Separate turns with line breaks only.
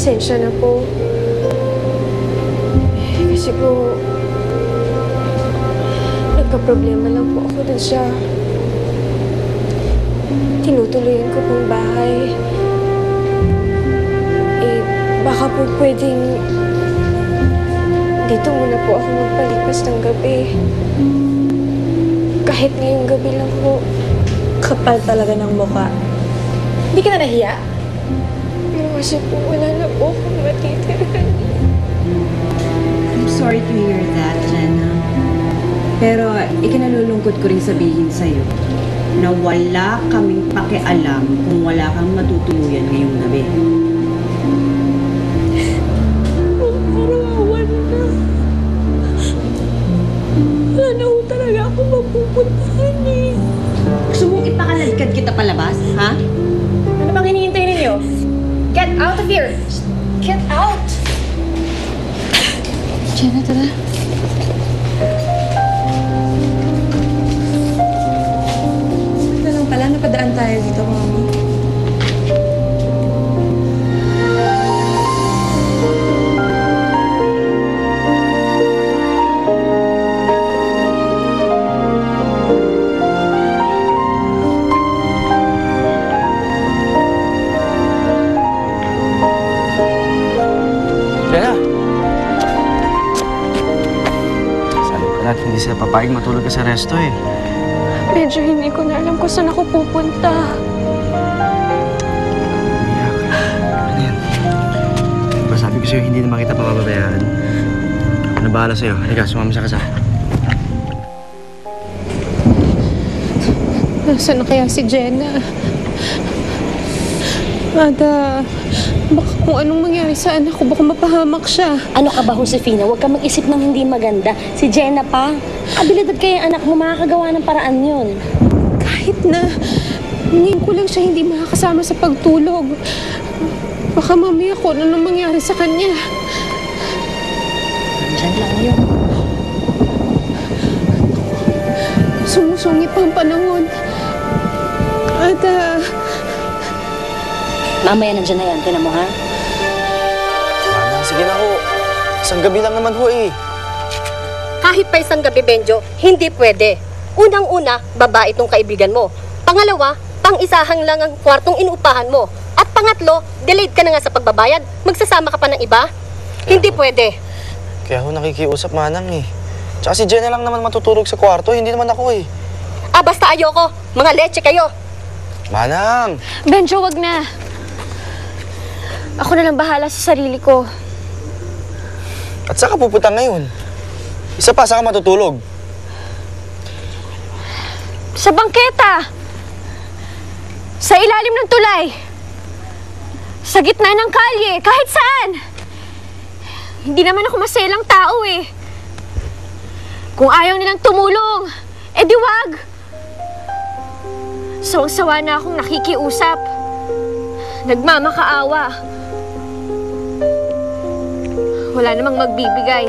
Pasensya na po. Kasi po, nagka-problema lang po ako dun sa tinutuloyan ko pong bahay. Baka po pwedeng dito muna po ako magpalipas ng gabi. Kahit ngayong gabi lang po.
Kapal talaga ng mukha. Hindi ka na nahiya?
Pero kasi po wala na po akong matitirahan.
I'm sorry to hear that, Jenna. Pero ikinalulungkot ko rin sabihin sa'yo na wala kaming pakialam kung wala kang matutuluyan ngayong gabi.
Parawan na. Wala na ho talaga ako mapupuntahan eh.
Gusto mong ipakalalkad kita palabas, ha?
Ano bang hinihintay ninyo? Get out of here! Get out!
Jenna, tara.
Ito lang pala, napadaan tayo dito, Mami.
Jenna! Sabi ko na, hindi sila papayag matulog ka sa resto eh.
Medyo hindi ko na alam kung saan ako pupunta.
Umiyak. Ano yan? Diba sabi ko sa'yo, hindi naman kita pababayaan. Ako na bahala sa'yo. Halika, sumama sa kasama.
Nasaan na kaya si Jenna? Ada, baka kung anong mangyari sa anak ko, baka mapahamak siya.
Ano ka ba, Josefina? Huwag ka mag-isip ng hindi maganda. Si Jenna pa. Abilidad kaya yung anak mo, makakagawa ng paraan yun.
Kahit na ngayon ko lang siya hindi makakasama sa pagtulog. Baka mamaya kung anong mangyari sa kanya.
Nandyan lang yun.
Sumusungit pa ang panahon. Ada,
Mamaya nandyan na yan. Tinan mo, ha?
Mana, sige na ho. Isang gabi lang naman ho eh.
Kahit pa isang gabi, Benjo, hindi pwede. Unang-una, babae itong kaibigan mo. Pangalawa, pang-isahang lang ang kwartong inuupahan mo. At pangatlo, delayed ka na nga sa pagbabayad. Magsasama ka pa ng iba? Hindi pwede.
Kaya ho nakikiusap Manang eh. Tsaka si Jenna lang naman matutulog sa kwarto, hindi naman ako eh.
Basta ayoko. Mga leche kayo.
Manang!
Benjo, wag na. Ako na lang bahala sa sarili ko.
At saan ka pupunta ngayon? Isa pa, saan ka matutulog?
Sa bangketa! Sa ilalim ng tulay! Sa gitna ng kalye! Kahit saan! Hindi naman ako maselang tao eh. Kung ayaw nilang tumulong, edi wag! Sawang-sawa na akong nakikiusap. Nagmamakaawa. Wala namang magbibigay.